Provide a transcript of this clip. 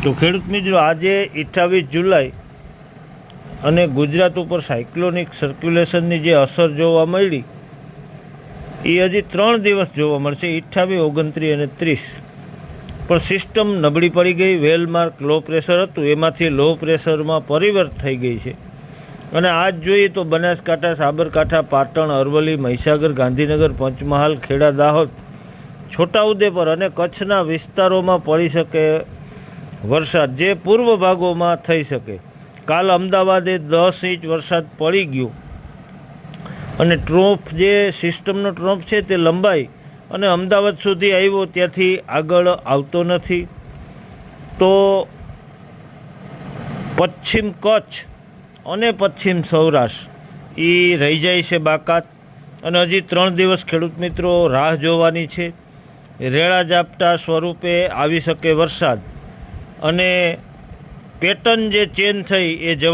તો ખેડૂત મિત્રો, આજે 28 જુલાઈ અને ગુજરાત ઉપર સાયક્લોનિક સર્ક્યુલેશનની જે અસર જોવા મળી એ હજી 3 દિવસ જોવા મળશે, 28, 29 અને 30. પણ સિસ્ટમ નબળી પડી ગઈ. વેલમાર્ક લો પ્રેશર હતું એમાંથી લો પ્રેશરમાં પરિવર્ત થઈ ગઈ છે. અને આજ જોઈએ તો બનાસકાંઠા, સાબરકાંઠા, પાટણ, અરવલ્લી, મહીસાગર, ગાંધીનગર, પંચમહાલ, ખેડા, દાહોદ, છોટાઉદેપુર અને કચ્છના વિસ્તારોમાં પડી શકે વરસાદ, જે પૂર્વ ભાગોમાં થઈ શકે. કાલ અમદાવાદે 10 ઇંચ વરસાદ પડી ગયો અને ટ્રોફ જે સિસ્ટમનો ટ્રોફ છે તે લંબાઈ અને અમદાવાદ સુધી આવ્યો, ત્યાંથી આગળ આવતો નથી. તો પશ્ચિમ કચ્છ અને પશ્ચિમ સૌરાષ્ટ્ર એ રહી જાય છે બાકાત. અને હજી 3 દિવસ ખેડૂત મિત્રો રાહ જોવાની છે. રેડા ઝાપટા સ્વરૂપે આવી શકે વરસાદ અને પેટર્ન જે ચેન્જ થઈ એ જવા